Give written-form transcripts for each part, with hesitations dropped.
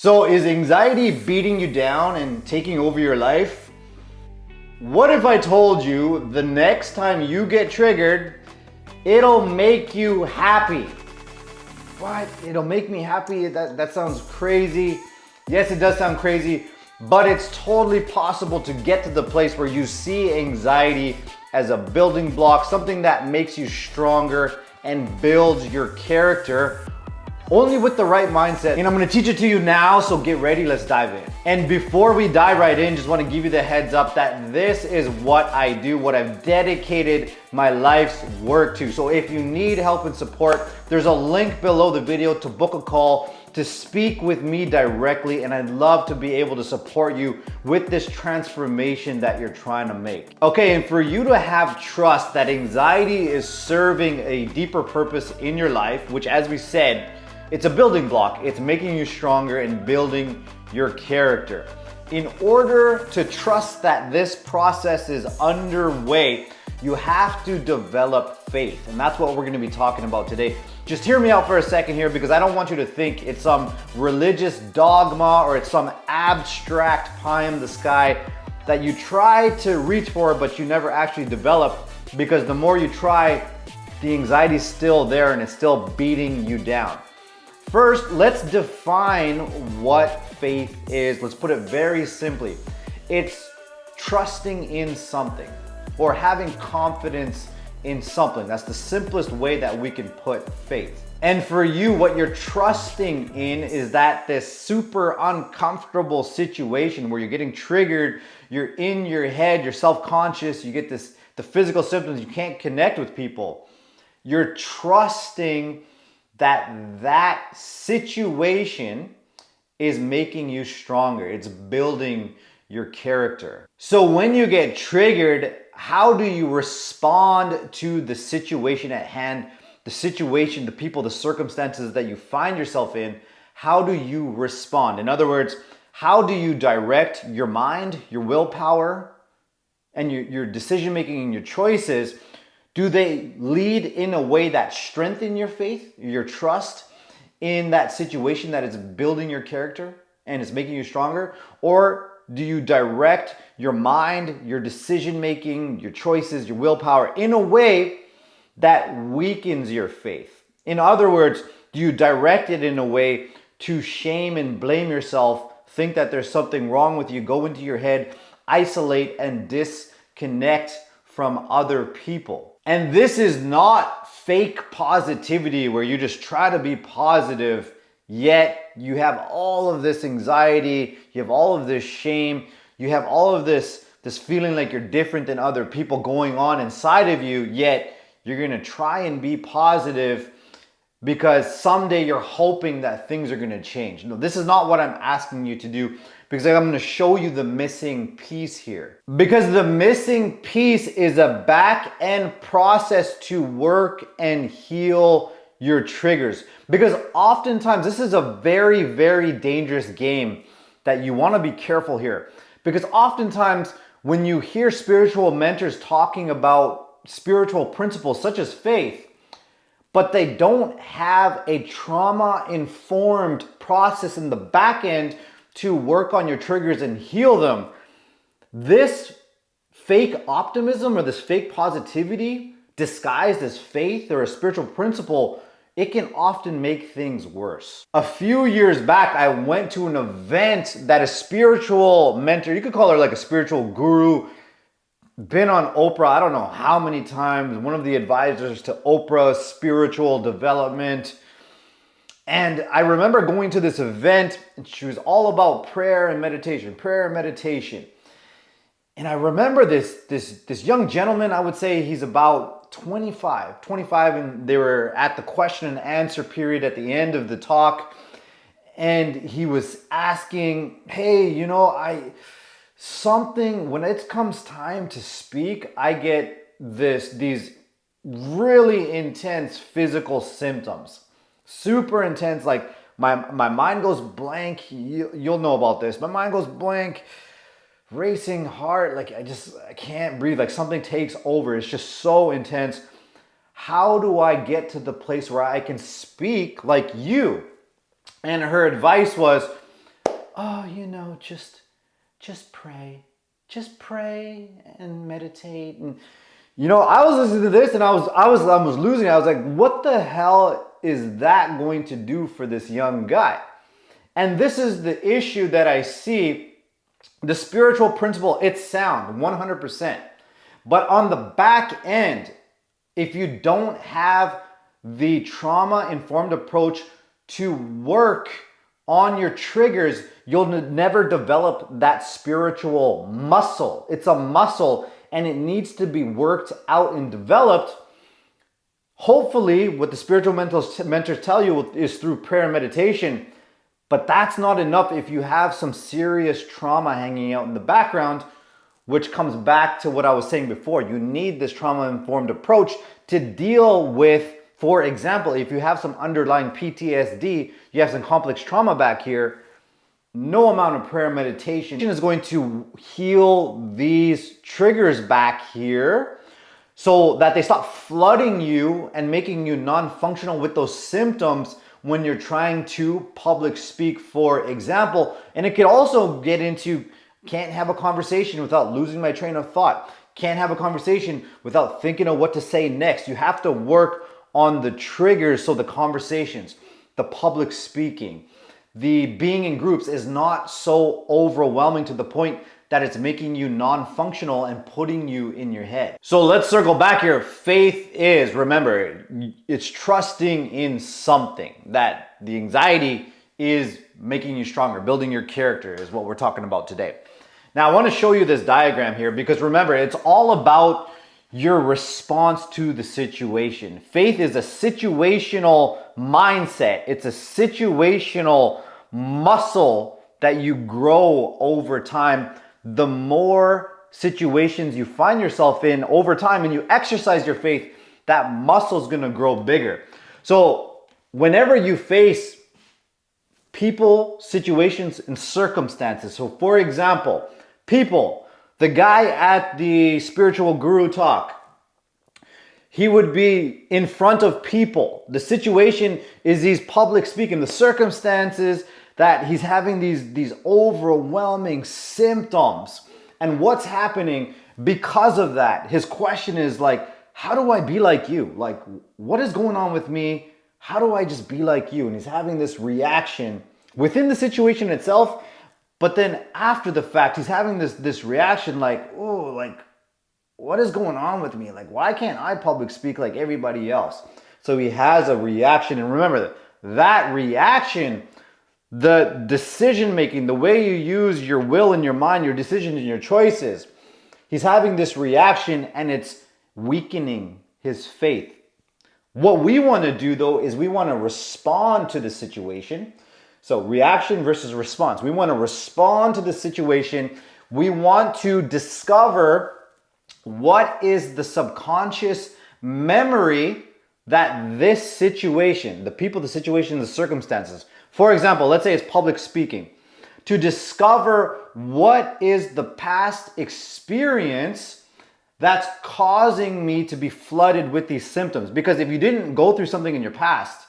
So is anxiety beating you down and taking over your life? What if I told you the next time you get triggered, it'll make you happy? What? It'll make me happy? That sounds crazy. Yes, it does sound crazy, but it's totally possible to get to the place where you see anxiety as a building block, something that makes you stronger and builds your character, only with the right mindset. And I'm gonna teach it to you now, so get ready, let's dive in. And before we dive right in, just wanna give you the heads up that this is what I do, what I've dedicated my life's work to. So if you need help and support, there's a link below the video to book a call to speak with me directly, and I'd love to be able to support you with this transformation that you're trying to make. Okay, and for you to have trust that anxiety is serving a deeper purpose in your life, which as we said, it's a building block. It's making you stronger and building your character. In order to trust that this process is underway, you have to develop faith. And that's what we're gonna be talking about today. Just hear me out for a second here, because I don't want you to think it's some religious dogma or it's some abstract pie in the sky that you try to reach for, but you never actually develop, because the more you try, the anxiety's still there and it's still beating you down. First, let's define what faith is. Let's put it very simply. It's trusting in something or having confidence in something. That's the simplest way that we can put faith. And for you, what you're trusting in is that this super uncomfortable situation where you're getting triggered, you're in your head, you're self-conscious, you get the physical symptoms, you can't connect with people. You're trusting that situation is making you stronger. It's building your character. So when you get triggered, how do you respond to the situation at hand, the situation, the people, the circumstances that you find yourself in? How do you respond? In other words, how do you direct your mind, your willpower, and your decision making and your choices? Do they lead in a way that strengthen your faith, your trust in that situation that is building your character and is making you stronger? Or do you direct your mind, your decision making, your choices, your willpower in a way that weakens your faith? In other words, do you direct it in a way to shame and blame yourself, think that there's something wrong with you, go into your head, isolate and disconnect from other people? And this is not fake positivity where you just try to be positive, yet you have all of this anxiety, you have all of this shame, you have all of this feeling like you're different than other people going on inside of you, yet you're gonna try and be positive because someday you're hoping that things are gonna change. No, this is not what I'm asking you to do, because I'm gonna show you the missing piece here. Because the missing piece is a back-end process to work and heal your triggers. Because oftentimes, this is a very, very dangerous game that you wanna be careful here. Because oftentimes, when you hear spiritual mentors talking about spiritual principles such as faith, but they don't have a trauma-informed process in the back end to work on your triggers and heal them, this fake optimism or this fake positivity disguised as faith or a spiritual principle, it can often make things worse. A few years back, I went to an event that a spiritual mentor, you could call her like a spiritual guru, been on Oprah, I don't know how many times, one of the advisors to Oprah's spiritual development. And I remember going to this event, and she was all about prayer and meditation, prayer and meditation. And I remember this young gentleman, I would say he's about 25, and they were at the question and answer period at the end of the talk. And he was asking, hey, when it comes time to speak, I get these really intense physical symptoms. Super intense, like my mind goes blank. You'll know about this. My mind goes blank, racing heart, like I can't breathe, like something takes over. It's just so intense. How do I get to the place where I can speak like you? And her advice was, oh, just pray and meditate. And I was listening to this and I was losing it. I was like, what the hell is that going to do for this young guy? And this is the issue that I see. The spiritual principle, it's sound 100%. But on the back end, if you don't have the trauma-informed approach to work on your triggers, you'll never develop that spiritual muscle. It's a muscle and it needs to be worked out and developed. Hopefully, what the spiritual mentors tell you is through prayer and meditation. But that's not enough if you have some serious trauma hanging out in the background, which comes back to what I was saying before. You need this trauma-informed approach to deal with, for example, if you have some underlying PTSD, you have some complex trauma back here, no amount of prayer and meditation is going to heal these triggers back here so that they stop flooding you and making you non-functional with those symptoms when you're trying to public speak, for example. And it could also get into, can't have a conversation without losing my train of thought. Can't have a conversation without thinking of what to say next. You have to work on the triggers so the conversations, the public speaking, the being in groups is not so overwhelming to the point that it's making you non-functional and putting you in your head. So let's circle back here. Faith is, remember, it's trusting in something. That the anxiety is making you stronger, building your character is what we're talking about today. Now I want to show you this diagram here because remember, it's all about your response to the situation. Faith is a situational mindset. It's a situational muscle that you grow over time. The more situations you find yourself in over time and you exercise your faith, that muscle is going to grow bigger. So whenever you face people, situations, and circumstances, so for example, people, the guy at the spiritual guru talk, he would be in front of people. The situation is he's public speaking. The circumstances that he's having these overwhelming symptoms. And what's happening because of that? His question is like, how do I be like you? Like, what is going on with me? How do I just be like you? And he's having this reaction within the situation itself. But then after the fact, he's having this reaction like, oh, like, what is going on with me? Like, why can't I public speak like everybody else? So he has a reaction. And remember that reaction, the decision making, the way you use your will and your mind, your decisions and your choices, he's having this reaction and it's weakening his faith. What we want to do though is we want to respond to the situation. So reaction versus response. We want to respond to the situation. We want to discover what is the subconscious memory that this situation, the people, the situation, the circumstances. For example, let's say it's public speaking. To discover what is the past experience that's causing me to be flooded with these symptoms. Because if you didn't go through something in your past,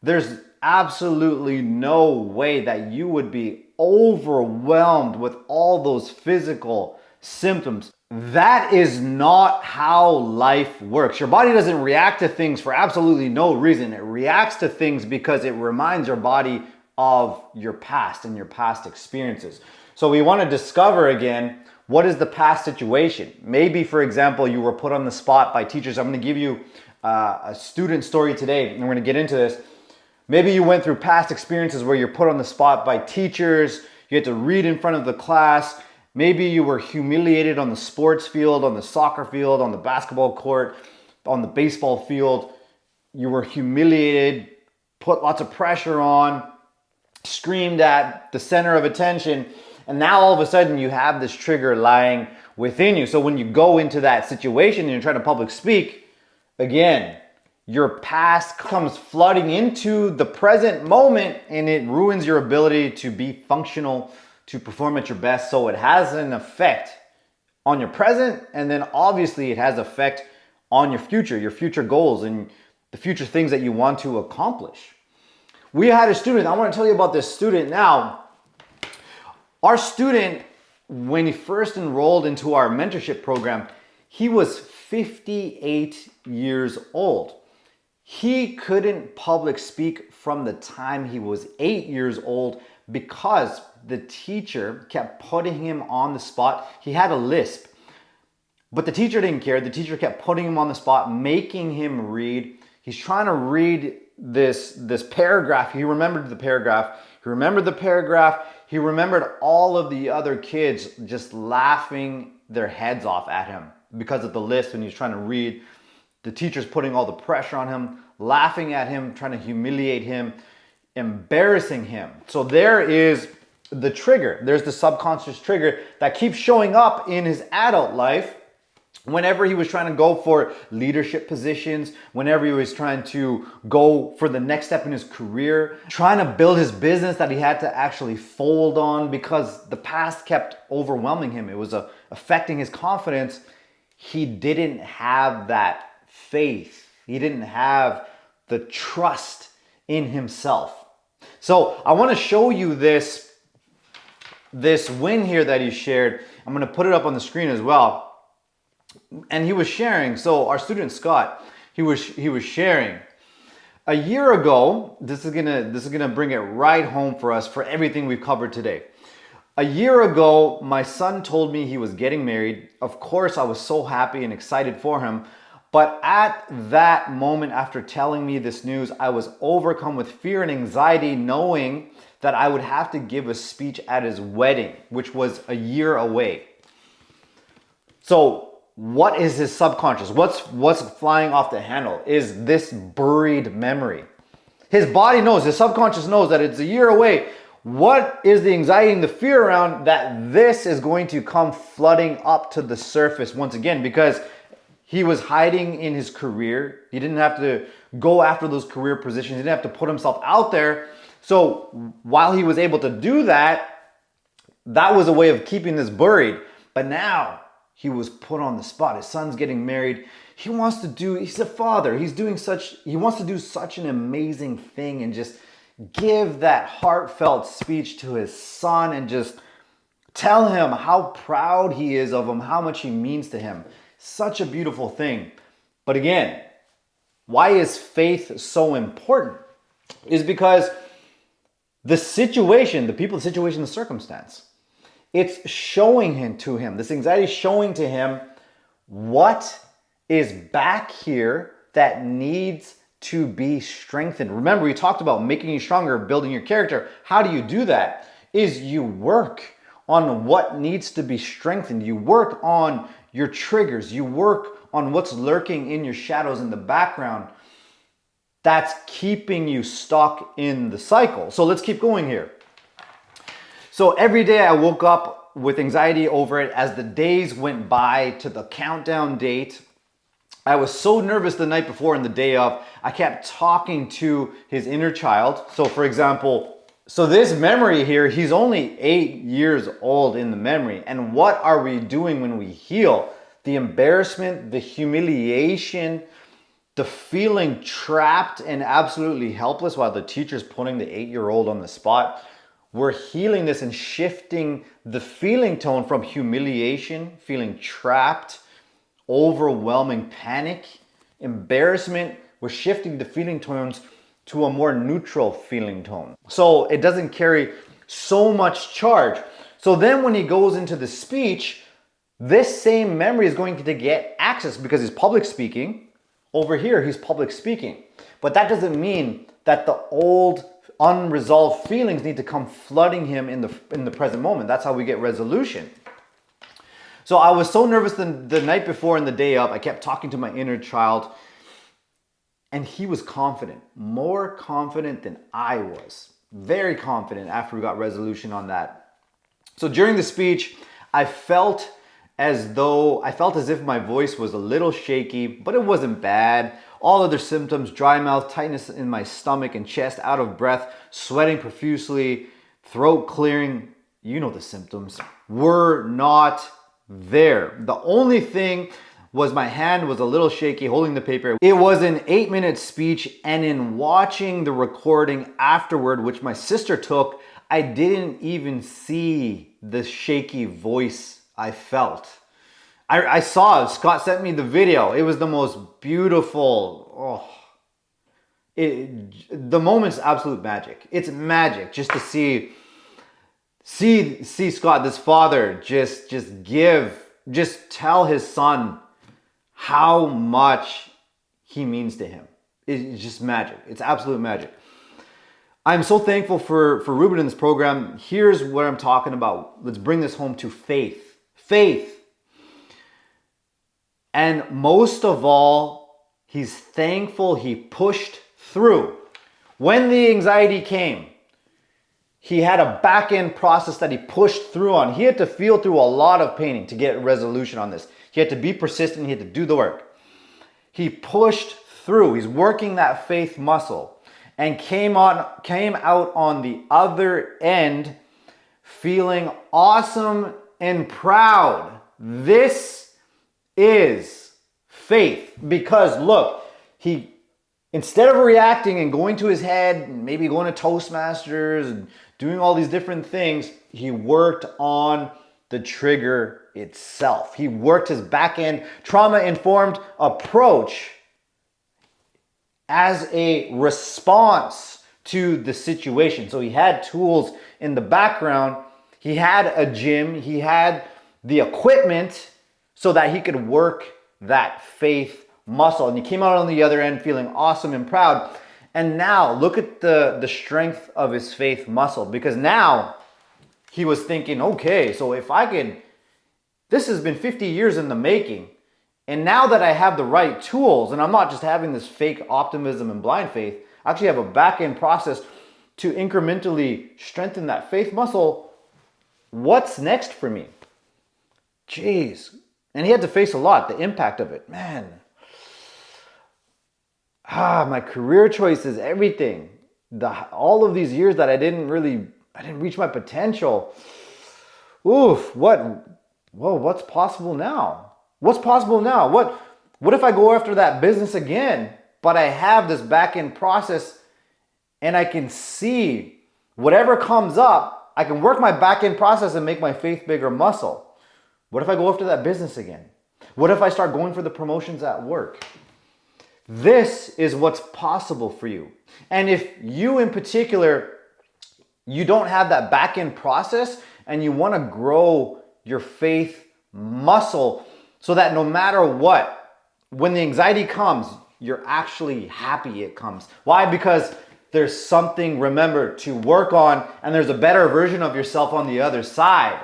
there's absolutely no way that you would be overwhelmed with all those physical symptoms. That is not how life works. Your body doesn't react to things for absolutely no reason. It reacts to things because it reminds your body of your past and your past experiences. So we want to discover again, what is the past situation? Maybe, for example, you were put on the spot by teachers. I'm going to give you a student story today, and we're going to get into this. Maybe you went through past experiences where you're put on the spot by teachers. You had to read in front of the class. Maybe you were humiliated on the sports field, on the soccer field, on the basketball court, on the baseball field. You were humiliated, put lots of pressure on, screamed at, the center of attention. And now all of a sudden you have this trigger lying within you. So when you go into that situation and you're trying to public speak, again, your past comes flooding into the present moment and it ruins your ability to be functional, to perform at your best. So it has an effect on your present, and then obviously it has effect on your future goals and the future things that you want to accomplish. We had a student, I want to tell you about this student now. Our student, when he first enrolled into our mentorship program, he was 58 years old. He couldn't public speak from the time he was 8 years old because the teacher kept putting him on the spot. He had a lisp, but the teacher didn't care. The teacher kept putting him on the spot, making him read. He's trying to read this paragraph. He remembered the paragraph. He remembered the paragraph. He remembered all of the other kids just laughing their heads off at him because of the lisp and he's trying to read. The teacher's putting all the pressure on him, laughing at him, trying to humiliate him, embarrassing him. So there is the trigger. There's the subconscious trigger that keeps showing up in his adult life whenever he was trying to go for leadership positions, whenever he was trying to go for the next step in his career, trying to build his business that he had to actually fold on because the past kept overwhelming him. It was affecting his confidence. He didn't have that faith. He didn't have the trust in himself. So I want to show you this win here that he shared. I'm going to put it up on the screen as well. And he was sharing. So our student Scott, he was sharing. A year ago, this is gonna bring it right home for us for everything we've covered today. A year ago, my son told me he was getting married. Of course, I was so happy and excited for him. But at that moment, after telling me this news, I was overcome with fear and anxiety, knowing that I would have to give a speech at his wedding, which was a year away. So what is his subconscious? What's flying off the handle is this buried memory. His body knows, his subconscious knows that it's a year away. What is the anxiety and the fear around that this is going to come flooding up to the surface once again? Because he was hiding in his career. He didn't have to go after those career positions. He didn't have to put himself out there. So while he was able to do that, that was a way of keeping this buried. But now he was put on the spot. His son's getting married. He's a father. He wants to do such an amazing thing and just give that heartfelt speech to his son and just tell him how proud he is of him, how much he means to him. Such a beautiful thing. But again, why is faith so important? Is because the situation, the people, the situation, the circumstance, it's showing him, this anxiety is showing to him what is back here that needs to be strengthened. Remember, we talked about making you stronger, building your character. How do you do that? Is you work on what needs to be strengthened. You work on your triggers. You work on what's lurking in your shadows in the background that's keeping you stuck in the cycle. So let's keep going here. So every day I woke up with anxiety over it. As the days went by to the countdown date, I was so nervous the night before and the day of. I kept talking to his inner child. So for example, this memory here, he's only 8 years old in the memory. And what are we doing when we heal? The embarrassment, the humiliation, the feeling trapped and absolutely helpless while the teacher's putting the 8-year-old on the spot. We're healing this and shifting the feeling tone from humiliation, feeling trapped, overwhelming panic, embarrassment. We're shifting the feeling tones to a more neutral feeling tone, so it doesn't carry so much charge. So then when he goes into the speech, this same memory is going to get access because he's public speaking. Over here, he's public speaking. But that doesn't mean that the old unresolved feelings need to come flooding him in the present moment. That's how we get resolution. So I was so nervous the night before and the day of. I kept talking to my inner child, and he was confident, more confident than I was. Very confident after we got resolution on that. So during the speech, I felt as if my voice was a little shaky, but it wasn't bad. All other symptoms, dry mouth, tightness in my stomach and chest, out of breath, sweating profusely, throat clearing, you know the symptoms, were not there. The only thing was my hand was a little shaky holding the paper. It was an 8-minute speech, and in watching the recording afterward, which my sister took, I didn't even see the shaky voice I felt. I saw it. Scott sent me the video. It was the most beautiful. The moment's absolute magic. It's magic just to see Scott, this father, just tell his son how much he means to him. It's just magic. It's absolute magic. I'm so thankful for Rubin in this program. Here's what I'm talking about. Let's bring this home to faith. Faith. And most of all, he's thankful he pushed through. When the anxiety came, he had a back-end process that he pushed through on. He had to feel through a lot of pain to get resolution on this. He had to be persistent. He had to do the work. He pushed through. He's working that faith muscle and came out on the other end feeling awesome and proud. This is faith. Because look, he, instead of reacting and going to his head, and maybe going to Toastmasters and doing all these different things, he worked on the trigger itself. He worked his back-end trauma-informed approach as a response to the situation. So he had tools in the background. He had a gym. He had the equipment so that he could work that faith muscle. And he came out on the other end feeling awesome and proud. And now look at the strength of his faith muscle, because now he was thinking, okay, so if I could, this has been 50 years in the making. And now that I have the right tools, and I'm not just having this fake optimism and blind faith, I actually have a back-end process to incrementally strengthen that faith muscle. What's next for me? Jeez. And he had to face a lot, the impact of it. Man. My career choices, everything. All of these years that I didn't reach my potential. Oof, what's possible now? What's possible now? What if I go after that business again, but I have this back-end process and I can see whatever comes up, I can work my back-end process and make my faith bigger muscle. What if I go after that business again? What if I start going for the promotions at work? This is what's possible for you. And if you in particular, you don't have that back-end process and you want to grow your faith muscle so that no matter what, when the anxiety comes, you're actually happy it comes. Why? Because there's something, remember, to work on, and there's a better version of yourself on the other side.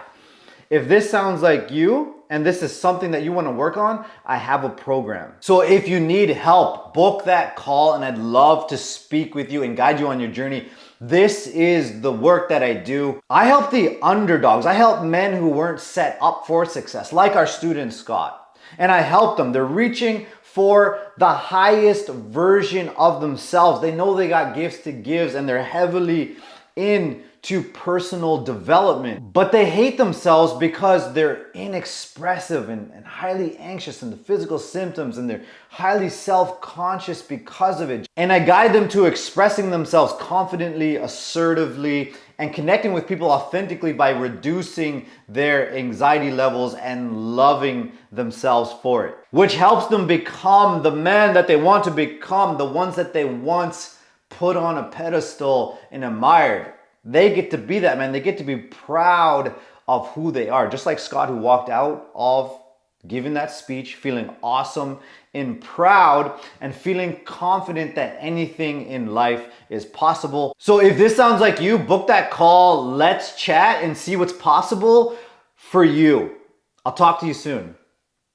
If this sounds like you, and this is something that you want to work on, I have a program. So if you need help, book that call, and I'd love to speak with you and guide you on your journey. This is the work that I do. I help the underdogs. I help men who weren't set up for success, like our student Scott. And I help them. They're reaching for the highest version of themselves. They know they got gifts to give, and they're heavily into personal development, but they hate themselves because they're inexpressive and highly anxious in the physical symptoms, and they're highly self-conscious because of it. And I guide them to expressing themselves confidently, assertively, and connecting with people authentically by reducing their anxiety levels and loving themselves for it, which helps them become the man that they want to become, the ones that they once put on a pedestal and admired. They get to be that man. They get to be proud of who they are. Just like Scott, who walked out of giving that speech feeling awesome and proud and feeling confident that anything in life is possible. So if this sounds like you, book that call. Let's chat and see what's possible for you. I'll talk to you soon.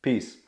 Peace.